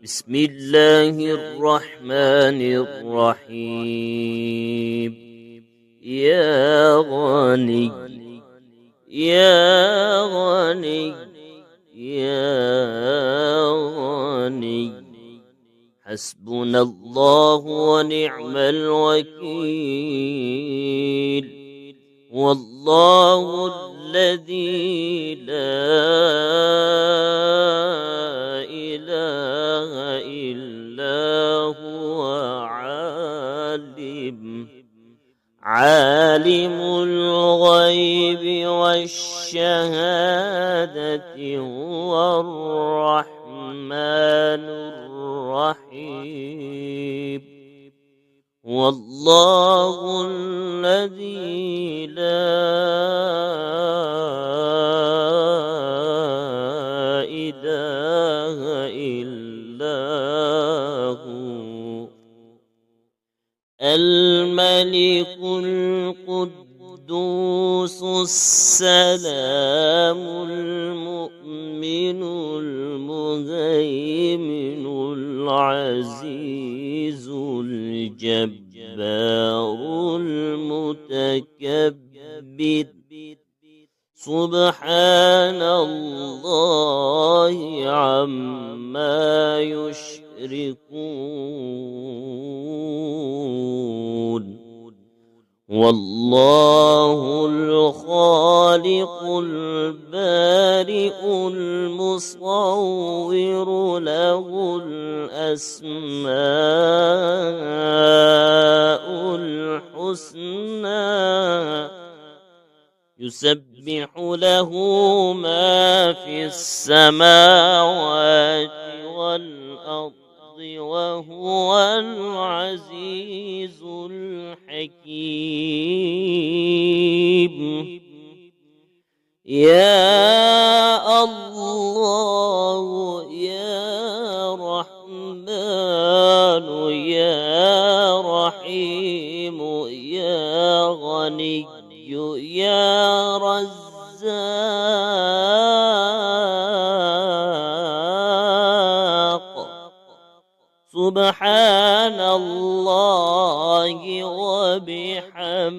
بسم الله الرحمن الرحيم. يا غني يا غني يا غني حسبنا الله ونعم الوكيل. والله الذي لا إله إلا هو عالم الغيب والشهادة هو الرحمن الرحيم. والله الذي لا إله إلا هو الملك القدوس السلام المؤمن المهيمن العزيز الجبار المتكبر. سبحان الله عما يشركون. والله الخالق البارئ المصور له الأسماء الحسنى يسبح له ما في السماوات والأرض وهو العزيز الحكيم. يا الله يا رحمن يا رحيم يا غني يا رزاق. سبحان الله وبحمده.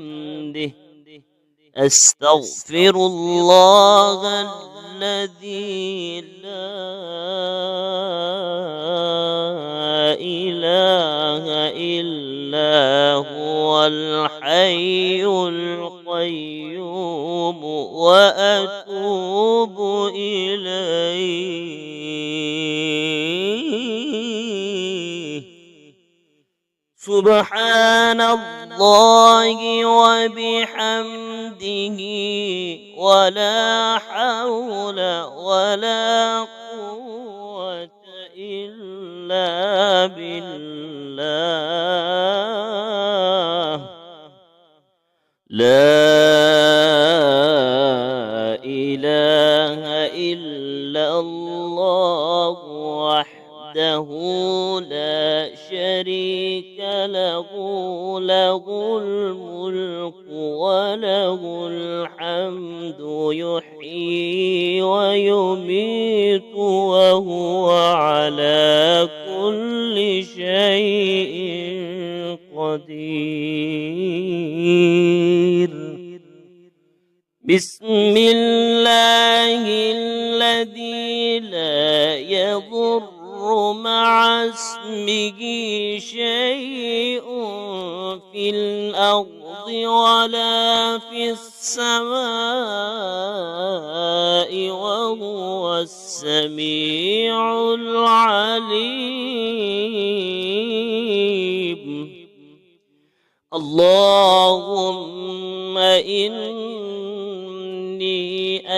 أستغفر الله الذي لا إله إلا هو الحي القيوم وأتوب إليه. سبحان الله وبحمده ولا حول ولا قوة إلا بالله. لا إله إلا الله وحده لا شريك له. له الملك وله الحمد يحيي ويميت وهو على كل شيء قدير. بسم الله الذي لا يضر مع اسمه شيء في الأرض ولا في السماء وهو السميع العليم. اللهم إني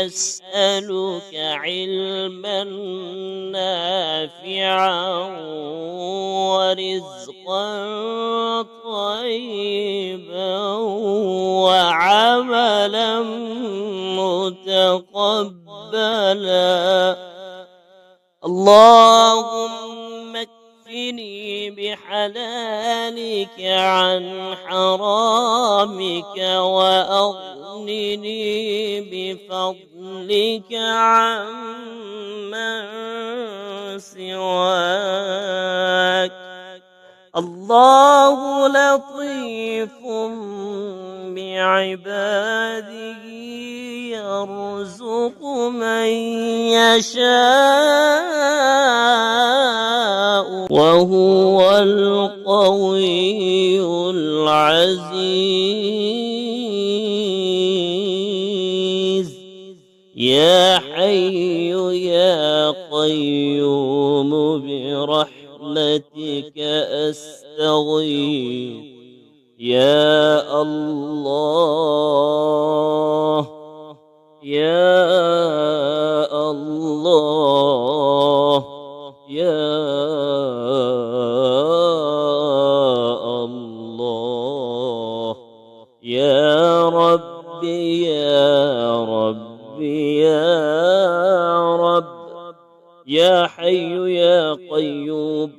أسألك علما نافعا ورزقا طيبا وعملا متقبلا. اللهم اكفني بحلالك عن حرامك وأغنني بفضلك عمن سواك. الله لطيف بعباده يرزق من يشاء وهو القوي العزيز. يا حي يا قيوم برحمتك أستغيث. يا الله يا الله يا الله يا ربي يا ربي يا رب. يا حي يا قيوم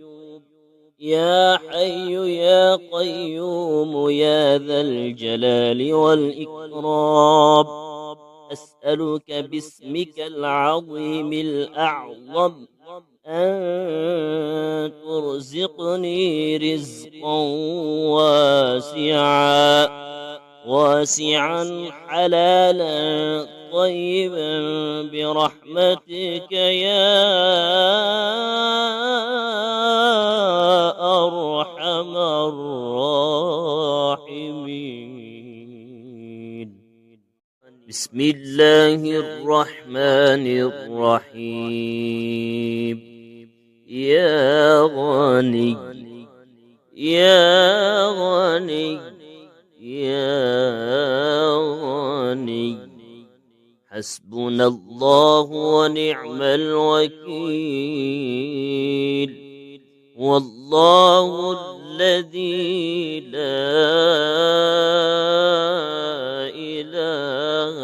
يا حي يا قيوم يا ذا الجلال والإكرام. أسألك باسمك العظيم الأعظم أن ترزقني رزقا واسعا حلالا طيبا برحمتك يا أرحم الراحمين. بسم الله الرحمن الرحيم. يا غني يا غني يا غني حسبنا الله ونعم الوكيل. والله الذي لا إله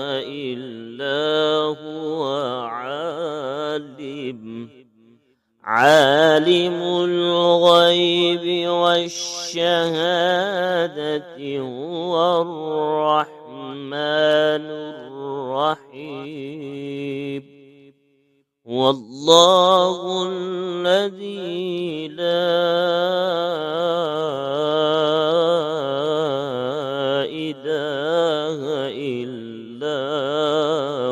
إلا هو عالم الغيب والشهادة هو الرحمن الرحيم. والله الذي لا إله إلا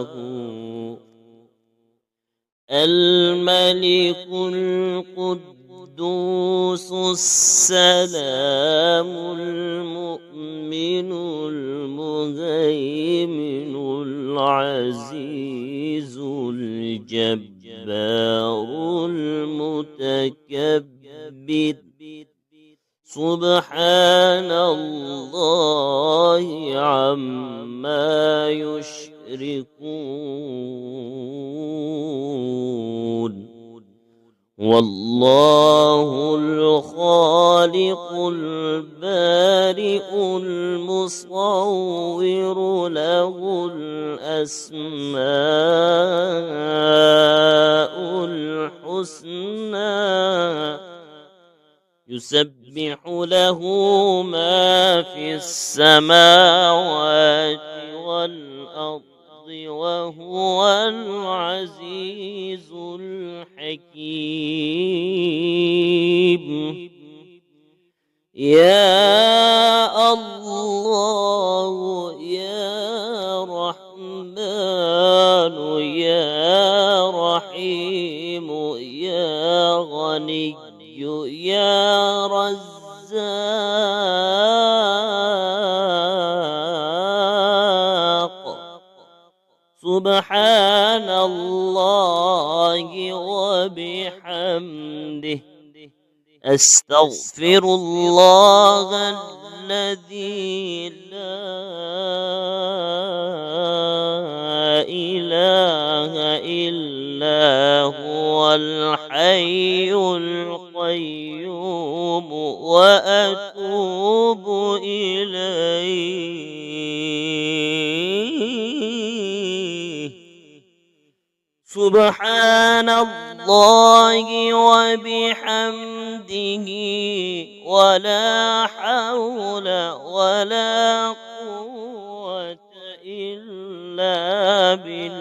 هو الملك القدوس السلام المؤمن المهيمن العزيز الجبار المتكبر. سبحان الله عما يشركون. والله الخالق البارئ المصور له الأسماء الحسنى. يسبح له ما في السماوات والأرض وهو العزيز الحكيم. يا الله يا رحمن يا رحيم يا غني يا رزاق. سبحان الله وبحمده. أستغفر الله الذي لا إله إلا هو الحي القيوم وأتوب إليه. سبحان الله وبحمده ولا حول ولا قوة إلا بالله.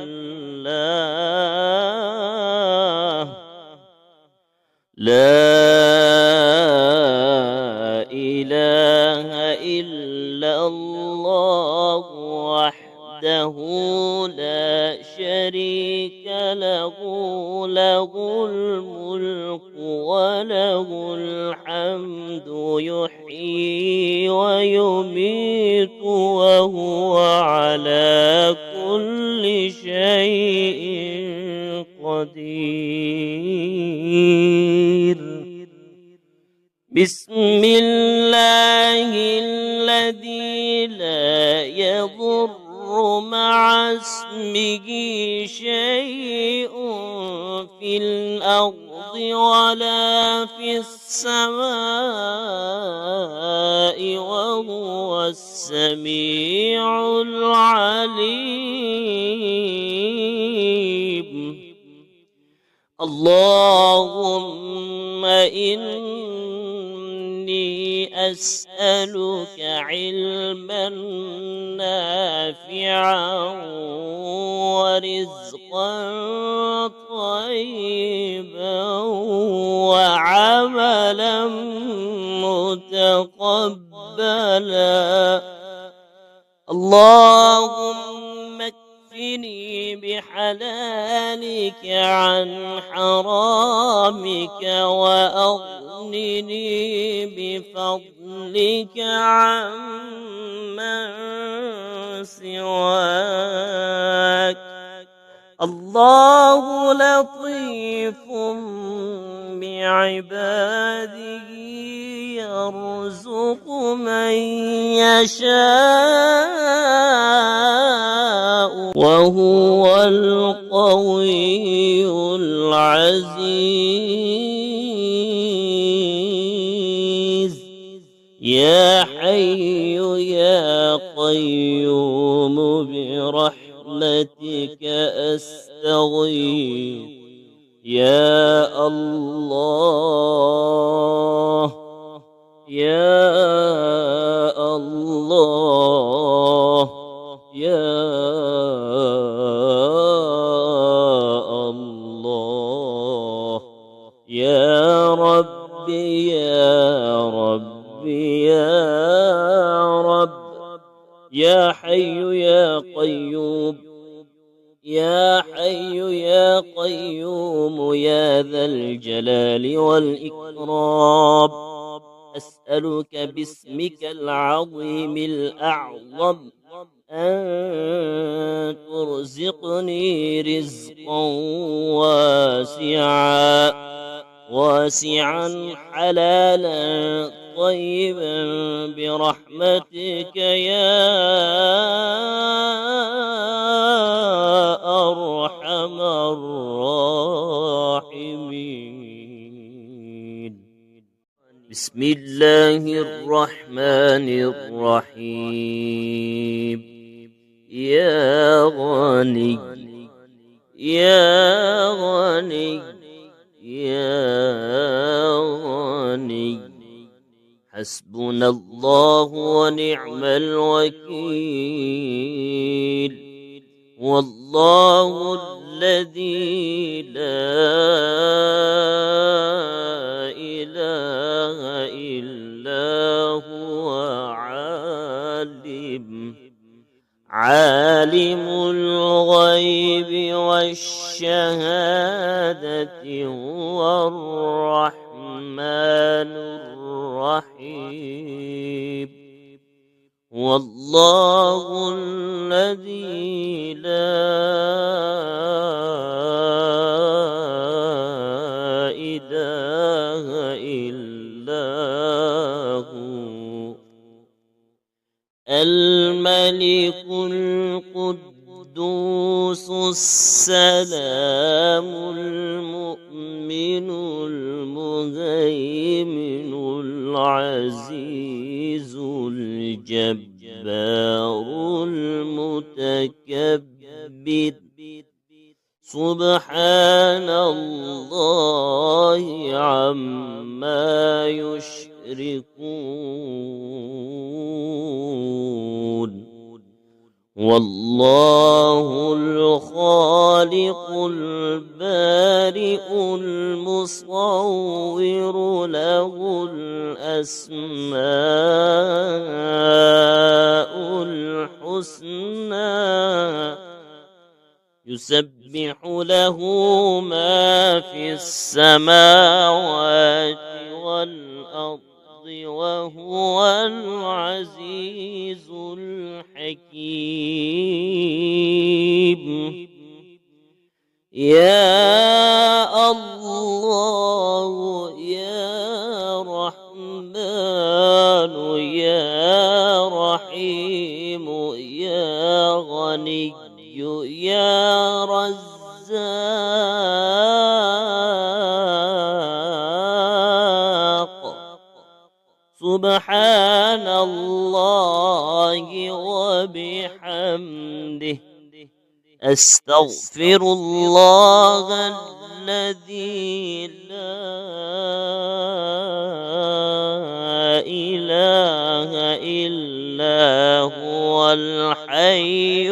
لا لا شريك له، له الملك وله الحمد يحيي ويميت وهو على كل شيء قدير. بسم الله الذي لا يضر مع اسمه شيء في الأرض ولا في السماء وهو السميع العليم. اللهم إني أسألك علما نافعا ورزقا طيبا وعملا متقبلا. اللهم اكفني بحلالك عن حرامك وأغنني بفضلك عمن سواك. الله لطيف بعباده يرزق من يشاء وهو القوي العزيز. يا حي يا قيوم برحمتك أستغيث. يا الله يا الله يا الله يا ربي يا ربي يا رب. يا حي يا قيوم يا حي يا قيوم يا ذا الجلال والإكرام. أسألك باسمك العظيم الأعظم أن ترزقني رزقا واسعا حلالا طيبا برحمتك يا أرحم الراحمين. بسم الله الرحمن الرحيم. يا غني يا غني يا غني حسبنا الله ونعم الوكيل. والله الذي لا إله إلا هو عالم الغيب والشهادة هو الرحمن الرحيم. والله الذي لا إله إلا هو الملك القدوس السلام المؤمن المهيمن العزيز الجبار المتكبر. سبحان الله عما يشركون. والله الخالق البارئ المصور له الأسماء الحسنى يسبح له ما في السماوات والأرض وهو العزيز الحكيم. يا الله يا رحمن يا رحيم يا غني يا رزاق. سبحان الله وبحمده أستغفر الله الذي لا إله إلا هو الحي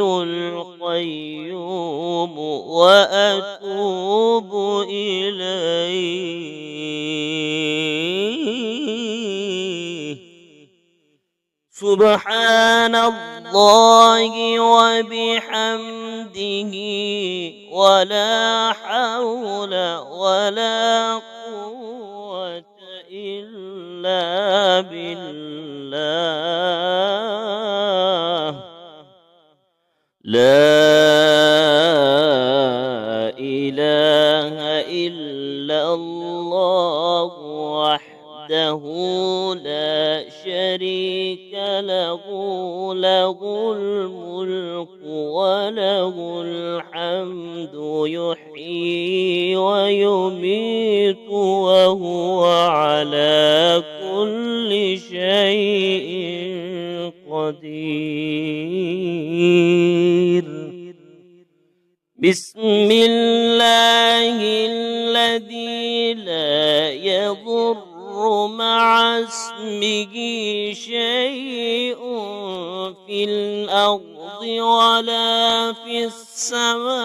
القيوم وأتوب إليه. سبحان الله وبحمده ولا حول ولا قوة إلا بالله. لا إله إلا الله وحده لا شريك له، له الملك وله الحمد يحيي ويميت وهو على كل شيء قدير. بسم الله الذي لا يضر مع اسمه شيء في الأرض ولا في السماء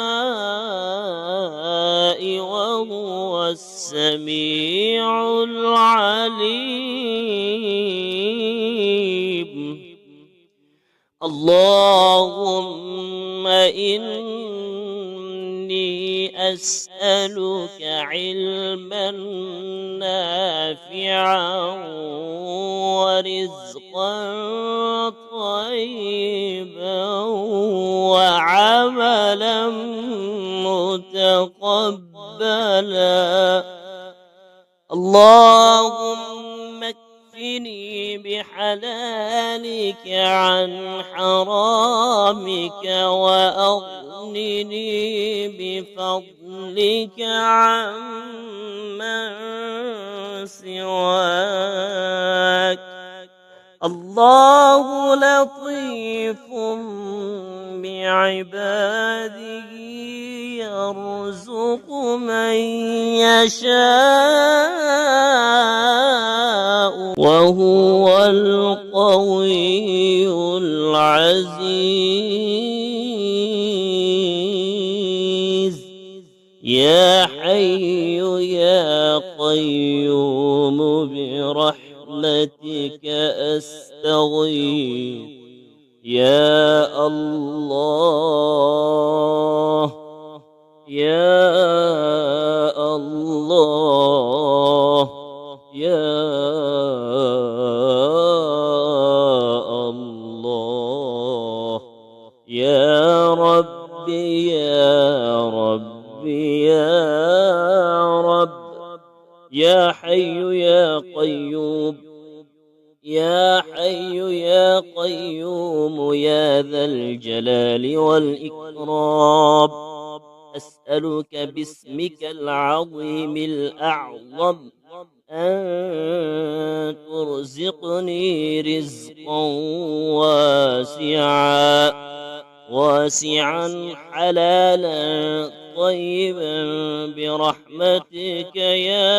وهو السميع العليم. اللهم إني أسألك علما نافعا ورزقا طيبا وعملا متقبلا. اللهم اكفني بحلالك عن حرامك وأغنني بفضلك عمن سواك. الله لطيف بعباده يرزق من يشاء وهو القوي العزيز. يا حي يا قيوم برحمتك أستغيث. يا الله يا الله يا الله يا ربي يا ربي يا رب. يا حي يا قيوم يا حي يا قيوم يا ذا الجلال والإكرام. أسألك باسمك العظيم الأعظم أن ترزقني رزقا واسعا حلالا طيبا برحمتك يا